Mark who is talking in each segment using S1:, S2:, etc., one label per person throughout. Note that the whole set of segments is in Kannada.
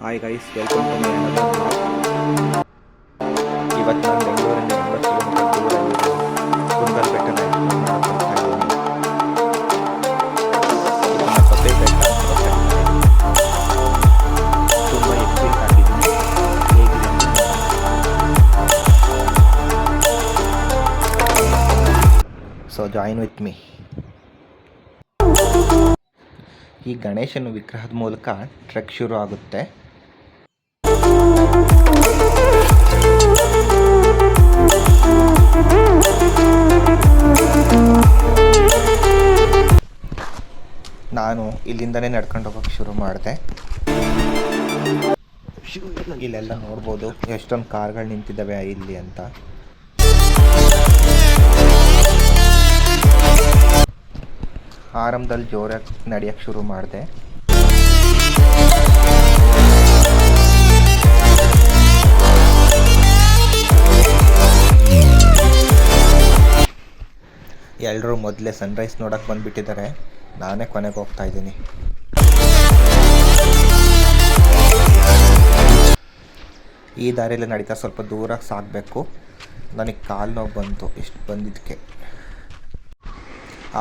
S1: Hi guys, welcome to my another blog. ಇವತ್ತು ನಾನು ಬೆಂಗಳೂರಿಂದ 80 ಕಿಲೋಮೀಟರ್ ದೂರ ಇರೋ ಕುಂದಲ್ ಬೆಟ್ಟನ ಎಕ್ಸ್ಪ್ಲೋರ್ ಮಾಡಕ್ಕೆ ಹೋಗ್ತಾ ಇದ್ದೀನಿ. ಇದನ್ನ ಸೊತೆ ಬೆಟ್ಟ ಅಂತ ಕರೀತಾರೆ. ತುಂಬ ಎಕ್ಸ್ಪೀರಿಯನ್ಸ್ ಆಗಿದ್ದೀನಿ. ಹೇಗಿದೆ ಅಂತ ನೋಡೋಣ. So join with me. ಈ ಗಣೇಶನ ವಿಗ್ರಹದ ಮೂಲಕ ಟ್ರೆಕ್ ಶುರು ಆಗುತ್ತೆ. ನಾನು ಇಲ್ಲಿಂದನೇ ನಡ್ಕೊಂಡು ಹೋಗೋಕ್ಕೆ ಶುರು ಮಾಡಿದೆ. ಇಲ್ಲೆಲ್ಲ ನೋಡ್ಬೋದು ಎಷ್ಟೊಂದು ಕಾರ್ಗಳು ನಿಂತಿದ್ದಾವೆ ಇಲ್ಲಿ ಅಂತ. ಆರಂಭದಲ್ಲಿ ಜೋರಾಗಿ ನಡೆಯೋಕ್ಕೆ ಶುರು ಮಾಡಿದೆ. ಎಲ್ಲರೂ ಮೊದಲೇ ಸನ್ರೈಸ್ ನೋಡೋಕ್ಕೆ ಬಂದುಬಿಟ್ಟಿದ್ದಾರೆ. ನಾನೇ ಕೊನೆಗೆ ಹೋಗ್ತಾ ಇದ್ದೀನಿ. ಈ ದಾರಿಯಲ್ಲಿ ನಡೀತಾ ಸ್ವಲ್ಪ ದೂರ ಸಾಗಬೇಕು. ನನಗೆ ಕಾಲು ನೋವು ಬಂತು ಇಷ್ಟು ಬಂದಿದ್ದಕ್ಕೆ.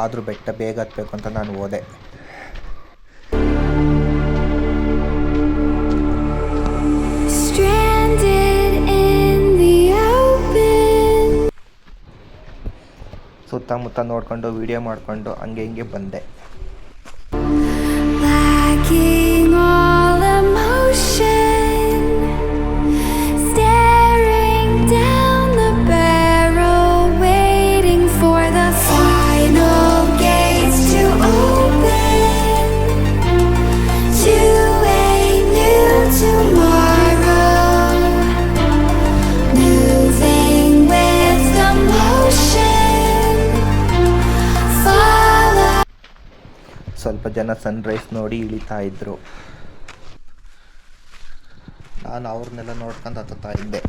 S1: ಆದರೂ ಬೆಟ್ಟ ಬೇಗ ಹತ್ತಬೇಕು ಅಂತ ನಾನು ಹೋದೆ. ಸುತ್ತಮುತ್ತ ನೋಡಿಕೊಂಡು ವಿಡಿಯೋ ಮಾಡಿಕೊಂಡು ಹಂಗೆ ಹಿಂಗೆ ಬಂದೆ. ಸ್ವಲ್ಪ ಜನ ಸನ್ರೈಸ್ ನೋಡಿ ಇಳಿತಾ ಇದ್ರು. ನಾನು ಅವ್ರನ್ನೆಲ್ಲ ನೋಡ್ಕೊಂಡು ಹತ್ತುತ್ತಾ ಇದ್ದೆ.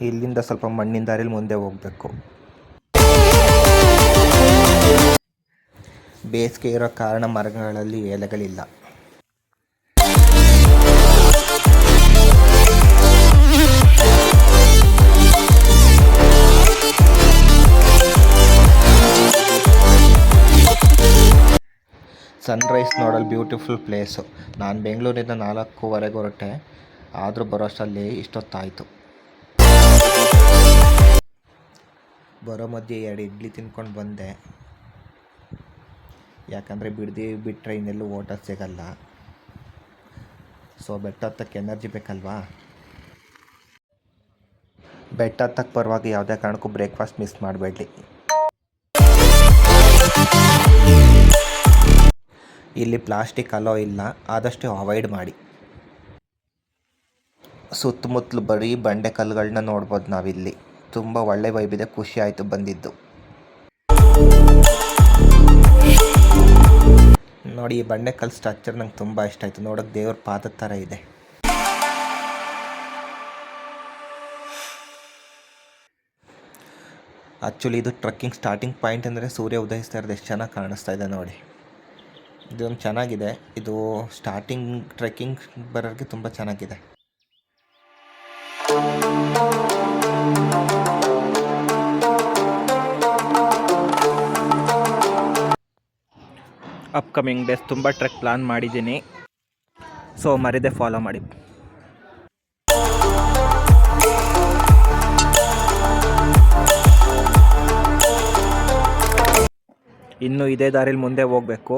S1: ಇಲ್ಲಿಂದ ಸ್ವಲ್ಪ ಮಣ್ಣಿನ ದಾರಿಯಲ್ಲಿ ಮುಂದೆ ಹೋಗಬೇಕು. ಬೇಸಿಗೆ ಇರೋ ಕಾರಣ ಮರಗಳಲ್ಲಿ ಎಲೆಗಳಿಲ್ಲ. ಸನ್ರೈಸ್ ನೋಡಲು ಬ್ಯೂಟಿಫುಲ್ ಪ್ಲೇಸು. ನಾನು ಬೆಂಗಳೂರಿಂದ 4:15 ಹೊರಟೆ, ಆದರೂ ಬರೋಷ್ಟರಲ್ಲಿ ಇಷ್ಟೊತ್ತಾಯಿತು. ಬರೋ ಮಧ್ಯೆ 2 ಇಡ್ಲಿ ತಿನ್ಕೊಂಡು ಬಂದೆ. ಯಾಕಂದರೆ ಬಿಟ್ಟರೆ ಇನ್ನೆಲ್ಲೂ ಹೋಟೆಲ್ ಸಿಗಲ್ಲ. ಸೊ ಬೆಟ್ಟ ಹತ್ತಕ್ಕೆ ಎನರ್ಜಿ ಬೇಕಲ್ವಾ. ಬೆಟ್ಟ ಹತ್ತಕ್ಕೆ ಬರುವಾಗ ಯಾವುದೇ ಕಾರಣಕ್ಕೂ ಬ್ರೇಕ್ಫಾಸ್ಟ್ ಮಿಸ್ ಮಾಡಬೇಡಿ. ಇಲ್ಲಿ ಪ್ಲಾಸ್ಟಿಕ್ ಅಲೋ ಇಲ್ಲ, ಆದಷ್ಟು ಅವಾಯ್ಡ್ ಮಾಡಿ. ಸುತ್ತಮುತ್ತಲು ಬರೀ ಬಂಡೆ ಕಲ್ಲುಗಳನ್ನ ನೋಡ್ಬೋದು ನಾವಿಲ್ಲಿ. ತುಂಬ ಒಳ್ಳೆ ವೈಬ್ ಇದೆ. ಖುಷಿ ಆಯಿತು ಬಂದಿದ್ದು. ನೋಡಿ, ಈ ಬಂಡೆ ಕಲ್ಲು ಸ್ಟ್ರಕ್ಚರ್ ನಂಗೆ ತುಂಬ ಇಷ್ಟ ಆಯಿತು. ನೋಡೋಕ್ಕೆ ದೇವ್ರ ಪಾದದ ಥರ ಇದೆ. ಆ್ಯಕ್ಚುಲಿ ಇದು ಟ್ರೆಕ್ಕಿಂಗ್ ಸ್ಟಾರ್ಟಿಂಗ್ ಪಾಯಿಂಟ್ ಅಂದರೆ ಸೂರ್ಯ ಉದಯಿಸ್ತಾ ಇರೋದು ಎಷ್ಟು ಚೆನ್ನಾಗಿ ಕಾಣಿಸ್ತಾ ಇದೆ ನೋಡಿ. ಇದೊಂದು ಚೆನ್ನಾಗಿದೆ. ಇದು ಸ್ಟಾರ್ಟಿಂಗ್ ಟ್ರೆಕ್ಕಿಂಗ್ ಬರೋರಿಗೆ ತುಂಬ ಚೆನ್ನಾಗಿದೆ. ಅಪ್ಕಮಿಂಗ್ ಡೇಸ್ ತುಂಬ ಟ್ರೆಕ್ ಪ್ಲಾನ್ ಮಾಡಿದ್ದೀನಿ. ಸೊ ಮರಿದೆ ಫಾಲೋ ಮಾಡಿ. ಇನ್ನು ಇದೇ ದಾರಿಲಿ ಮುಂದೆ ಹೋಗಬೇಕು.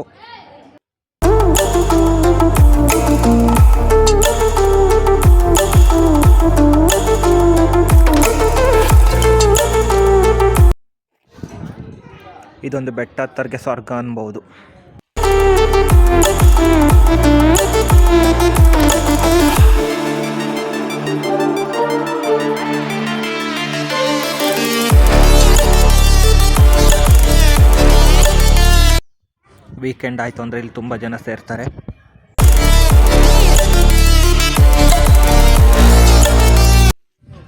S1: ಇದೊಂದು ಬೆಟ್ಟ ಹತ್ತರಿಗೆ ಸ್ವರ್ಗ ಅನ್ಬೋದು. ವೀಕೆಂಡ್ ಆಯಿತು ಅಂದರೆ ಇಲ್ಲಿ ತುಂಬ ಜನ ಸೇರ್ತಾರೆ.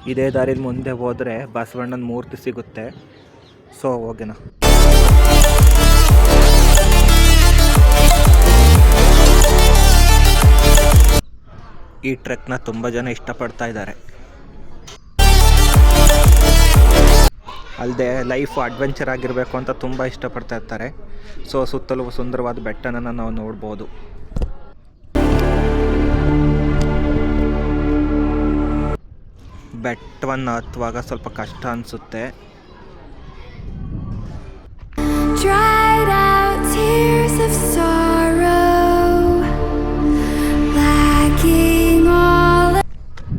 S1: ಇದೇ ದಾರಿಲಿ ಮುಂದೆ ಹೋದರೆ ಬಸವಣ್ಣನ ಮೂರ್ತಿ ಸಿಗುತ್ತೆ. ಸೊ ಹೋಗೋಣ. ಈ ಟ್ರೆಕ್ನ ತುಂಬ ಜನ ಇಷ್ಟಪಡ್ತಾ ಇದ್ದಾರೆ. ಅಲ್ಲದೆ ಲೈಫ್ ಅಡ್ವೆಂಚರ್ ಆಗಿರಬೇಕು ಅಂತ ತುಂಬ ಇಷ್ಟಪಡ್ತಾ ಇರ್ತಾರೆ. ಸೊ ಸುತ್ತಲೂ ಸುಂದರವಾದ ಬೆಟ್ಟನ ನಾವು ನೋಡ್ಬೋದು. ಬೆಟ್ಟವನ್ನು ಹತ್ತುವಾಗ ಸ್ವಲ್ಪ ಕಷ್ಟ ಅನಿಸುತ್ತೆ.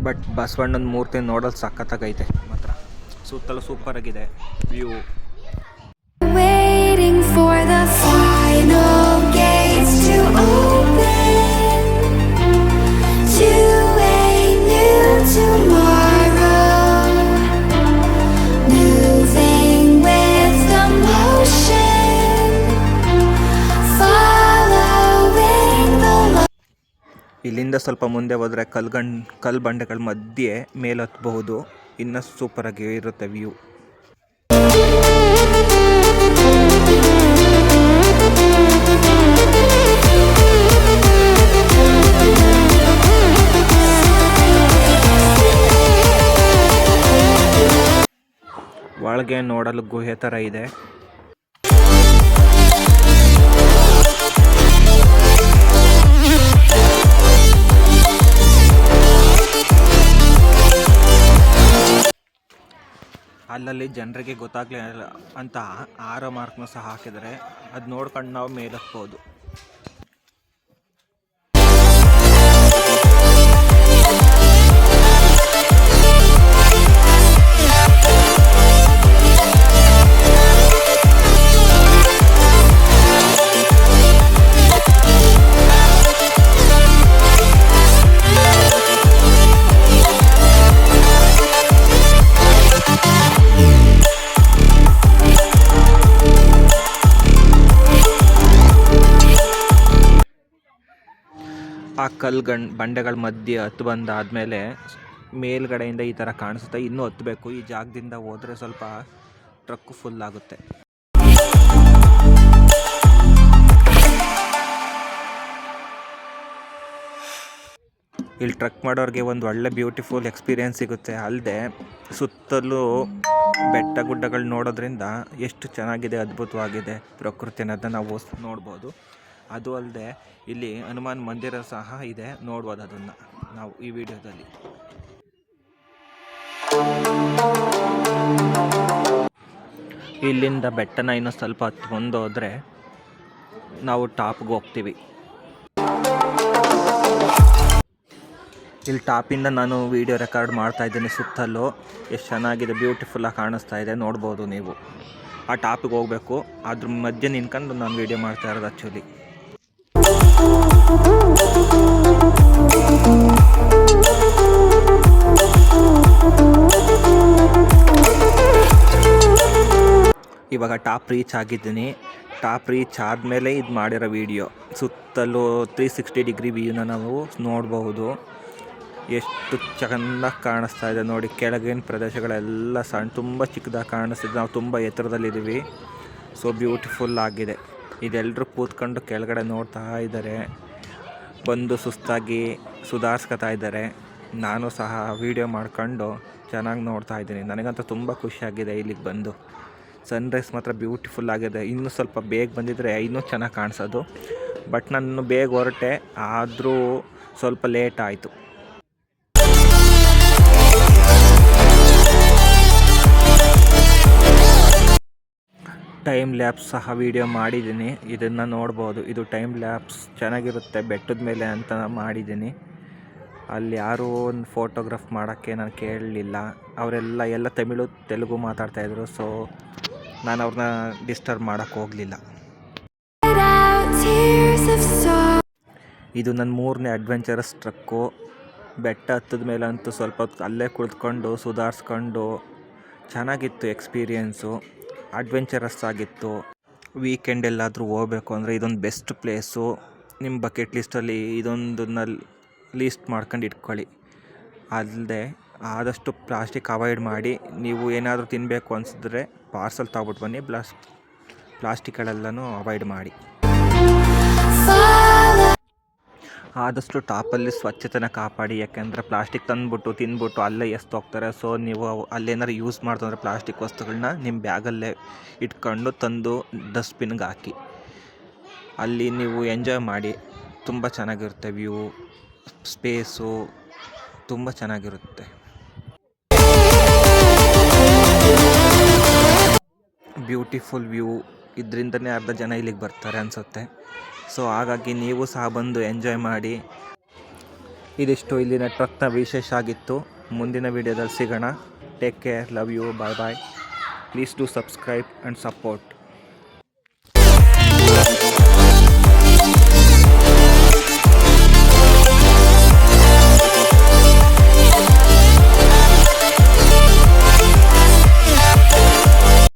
S1: ಬಟ್ ಬಸವಣ್ಣನ ಮೂರ್ತಿ ನೋಡಲು ಸಖತ್ತಾಗೈತೆ ಮಾತ್ರ. ಸುತ್ತಲೂ ಸೂಪರ್ ಆಗಿದೆ ವ್ಯೂ. ಇಲ್ಲಿಂದ ಸ್ವಲ್ಪ ಮುಂದೆ ಹೋದರೆ ಕಲ್ಲು ಬಂಡೆಗಳ ಮಧ್ಯೆ ಮೇಲೆ ಹತ್ತಬಹುದು. ಇನ್ನೂ ಸೂಪರಾಗಿ ಇರುತ್ತೆ ವ್ಯೂ. ಒಳಗೆ ನೋಡಲು ಗುಹೆ ಥರ ಇದೆ. ಅಲ್ಲಲ್ಲಿ ಜನರಿಗೆ ಗೊತ್ತಾಗಲಿಲ್ಲ ಅಂತ ಆರೋ ಮಾರ್ಕ್ನ ಸಹ ಹಾಕಿದರೆ ಅದು ನೋಡ್ಕೊಂಡು ನಾವು ಮೇಲೆ ಹತ್ಬೋದು. ಆ ಬಂಡೆಗಳ ಮಧ್ಯೆ ಹತ್ತು ಬಂದಾದಮೇಲೆ ಮೇಲ್ಗಡೆಯಿಂದ ಈ ಥರ ಕಾಣಿಸುತ್ತೆ. ಇನ್ನೂ ಹತ್ತಬೇಕು. ಈ ಜಾಗದಿಂದ ಹೋದರೆ ಸ್ವಲ್ಪ ಟ್ರಕ್ಕು ಫುಲ್ ಆಗುತ್ತೆ. ಇಲ್ಲಿ ಟ್ರಕ್ ಮಾಡೋರಿಗೆ ಒಂದು ಒಳ್ಳೆ ಬ್ಯೂಟಿಫುಲ್ ಎಕ್ಸ್ಪೀರಿಯೆನ್ಸ್ ಸಿಗುತ್ತೆ. ಅಲ್ಲದೆ ಸುತ್ತಲೂ ಬೆಟ್ಟ ಗುಡ್ಡಗಳು ನೋಡೋದ್ರಿಂದ ಎಷ್ಟು ಚೆನ್ನಾಗಿದೆ, ಅದ್ಭುತವಾಗಿದೆ ಪ್ರಕೃತಿ ಅನ್ನೋದನ್ನ ನಾವು ನೋಡ್ಬೋದು. ಅದು ಅಲ್ಲದೆ ಇಲ್ಲಿ ಹನುಮಾನ್ ಮಂದಿರ ಸಹ ಇದೆ, ನೋಡ್ಬೋದು ಅದನ್ನು ನಾವು ಈ ವಿಡಿಯೋದಲ್ಲಿ. ಇಲ್ಲಿಂದ ಬೆಟ್ಟನ ಇನ್ನೂ ಸ್ವಲ್ಪ ಹತ್ಕೊಂಡು ಹೋದರೆ ನಾವು ಟಾಪ್ಗೆ ಹೋಗ್ತೀವಿ. ಇಲ್ಲಿ ಟಾಪಿಂದ ನಾನು ವಿಡಿಯೋ ರೆಕಾರ್ಡ್ ಮಾಡ್ತಾ ಇದ್ದೀನಿ. ಸುತ್ತಲೂ ಎಷ್ಟು ಚೆನ್ನಾಗಿದೆ, ಬ್ಯೂಟಿಫುಲ್ಲಾಗಿ ಕಾಣಿಸ್ತಾ ಇದೆ, ನೋಡ್ಬೋದು ನೀವು. ಆ ಟಾಪಿಗೆ ಹೋಗಬೇಕು, ಅದ್ರ ಮಧ್ಯೆ ನಿಂತ್ಕೊಂಡು ನಾನು ವಿಡಿಯೋ ಮಾಡ್ತಾ ಇರೋದು ಆ್ಯಕ್ಚುಲಿ. ಇವಾಗ ಟಾಪ್ ರೀಚ್ ಆಗಿದ್ದೀನಿ. ಟಾಪ್ ರೀಚ್ ಆದಮೇಲೆ ಇದು ಮಾಡಿರೋ ವಿಡಿಯೋ. ಸುತ್ತಲೂ 360 ಡಿಗ್ರಿ ವ್ಯೂನ ನಾವು ನೋಡಬಹುದು. ಎಷ್ಟು ಚೆನ್ನಾಗಿ ಕಾಣಿಸ್ತಾ ಇದೆ ನೋಡಿ. ಕೆಳಗಿನ ಪ್ರದೇಶಗಳೆಲ್ಲ ತುಂಬ ಚಿಕ್ಕದಾಗಿ ಕಾಣಿಸ್ತಿದೆ. ನಾವು ತುಂಬ ಎತ್ತರದಲ್ಲಿದ್ದೀವಿ. ಸೊ ಬ್ಯೂಟಿಫುಲ್ ಆಗಿದೆ. ಇದೆಲ್ಲರೂ ಕೂತ್ಕೊಂಡು ಕೆಳಗಡೆ ನೋಡ್ತಾ ಇದ್ದಾರೆ, ಬಂದು ಸುಸ್ತಾಗಿ ಸುಧಾರಿಸ್ಕೊತಾ ಇದ್ದಾರೆ. ನಾನು ಸಹ ವೀಡಿಯೋ ಮಾಡ್ಕೊಂಡು ಚೆನ್ನಾಗಿ ನೋಡ್ತಾ ಇದ್ದೀನಿ. ನನಗಂತೂ ತುಂಬ ಖುಷಿಯಾಗಿದೆ ಇಲ್ಲಿಗೆ ಬಂದು. ಸನ್ರೈಸ್ ಮಾತ್ರ ಬ್ಯೂಟಿಫುಲ್ ಆಗಿದೆ. ಇನ್ನೂ ಸ್ವಲ್ಪ ಬೇಗ ಬಂದಿದ್ದರೆ ಇನ್ನೂ ಚೆನ್ನಾಗಿ ಕಾಣಿಸೋದು. ಬಟ್ ನಾನು ಬೇಗ ಹೊರಟೆ, ಆದರೂ ಸ್ವಲ್ಪ ಲೇಟ್ ಆಯಿತು. ಟೈಮ್ ಲ್ಯಾಪ್ಸ್ ಸಹ ವೀಡಿಯೋ ಮಾಡಿದ್ದೀನಿ, ಇದನ್ನು ನೋಡ್ಬೋದು. ಇದು ಟೈಮ್ ಲ್ಯಾಪ್ಸ್ ಚೆನ್ನಾಗಿರುತ್ತೆ ಬೆಟ್ಟದ ಮೇಲೆ ಅಂತ ಮಾಡಿದ್ದೀನಿ. ಅಲ್ಲಿ ಯಾರೂ ಒಂದು ಫೋಟೋಗ್ರಾಫ್ ಮಾಡೋಕ್ಕೆ ನಾನು ಕೇಳಲಿಲ್ಲ. ಅವರೆಲ್ಲ ತಮಿಳು ತೆಲುಗು ಮಾತಾಡ್ತಾಯಿದ್ರು. ಸೊ ನಾನು ಅವ್ರನ್ನ ಡಿಸ್ಟರ್ಬ್ ಮಾಡೋಕ್ಕೆ ಹೋಗಲಿಲ್ಲ. ಇದು ನನ್ನ 3ನೇ ಅಡ್ವೆಂಚರಸ್ ಟ್ರಕ್ಕು. ಬೆಟ್ಟ ಹತ್ತದ ಮೇಲೆ ಅಂತೂ ಸ್ವಲ್ಪ ಹೊತ್ತು ಅಲ್ಲೇ ಕುಳಿತುಕೊಂಡು ಸುಧಾರಿಸ್ಕೊಂಡು ಚೆನ್ನಾಗಿತ್ತು ಎಕ್ಸ್ಪೀರಿಯೆನ್ಸು. ಅಡ್ವೆಂಚರಸ್ ಆಗಿತ್ತು. ವೀಕೆಂಡ್ ಎಲ್ಲಾದರೂ ಹೋಗಬೇಕು ಅಂದರೆ ಇದೊಂದು ಬೆಸ್ಟ್ ಪ್ಲೇಸು. ನಿಮ್ಮ ಬಕೆಟ್ ಲಿಸ್ಟಲ್ಲಿ ಇದೊಂದನ್ನ ಲೀಸ್ಟ್ ಮಾಡ್ಕೊಂಡು ಇಟ್ಕೊಳ್ಳಿ. ಅಲ್ಲದೆ ಆದಷ್ಟು ಪ್ಲಾಸ್ಟಿಕ್ ಅವಾಯ್ಡ್ ಮಾಡಿ. ನೀವು ಏನಾದರೂ ತಿನ್ನಬೇಕು ಅನಿಸಿದ್ರೆ ಪಾರ್ಸಲ್ ತಗೊಬಿಟ್ಟು ಬನ್ನಿ. ಪ್ಲಾಸ್ಟಿಕ್ಗಳೆಲ್ಲನೂ ಅವಾಯ್ಡ್ ಮಾಡಿ. ಆದಷ್ಟು ಟಾಪಲ್ಲಿ ಸ್ವಚ್ಛತೆನ ಕಾಪಾಡಿ. ಯಾಕೆಂದರೆ ಪ್ಲಾಸ್ಟಿಕ್ ತಂದುಬಿಟ್ಟು ತಿಂದ್ಬಿಟ್ಟು ಅಲ್ಲೇ ಹೋಗ್ತಾರೆ. ಸೊ ನೀವು ಅಲ್ಲೇನಾರು ಯೂಸ್ ಮಾಡ್ತಂದ್ರೆ ಪ್ಲಾಸ್ಟಿಕ್ ವಸ್ತುಗಳನ್ನ ನಿಮ್ಮ ಬ್ಯಾಗಲ್ಲೇ ಇಟ್ಕೊಂಡು ತಂದು ಡಸ್ಟ್ಬಿನ್ಗೆ ಹಾಕಿ. ಅಲ್ಲಿ ನೀವು ಎಂಜಾಯ್ ಮಾಡಿ. ತುಂಬ ಚೆನ್ನಾಗಿರುತ್ತೆ ವ್ಯೂ, ಸ್ಪೇಸು ತುಂಬ ಚೆನ್ನಾಗಿರುತ್ತೆ. ಬ್ಯೂಟಿಫುಲ್ ವ್ಯೂ ಇದರಿಂದನೇ ಅರ್ಧ ಜನ ಇಲ್ಲಿಗೆ ಬರ್ತಾರೆ ಅನಿಸುತ್ತೆ. ಸೊ ಹಾಗಾಗಿ ನೀವು ಸಹ ಬಂದು ಎಂಜಾಯ್ ಮಾಡಿ. ಇದಿಷ್ಟು ಇಲ್ಲಿನ ಟ್ರಕ್ನ ವಿಶೇಷ ಆಗಿತ್ತು. ಮುಂದಿನ ವೀಡಿಯೋದಲ್ಲಿ ಸಿಗೋಣ. Take care, love you, bye bye. Please do subscribe and support.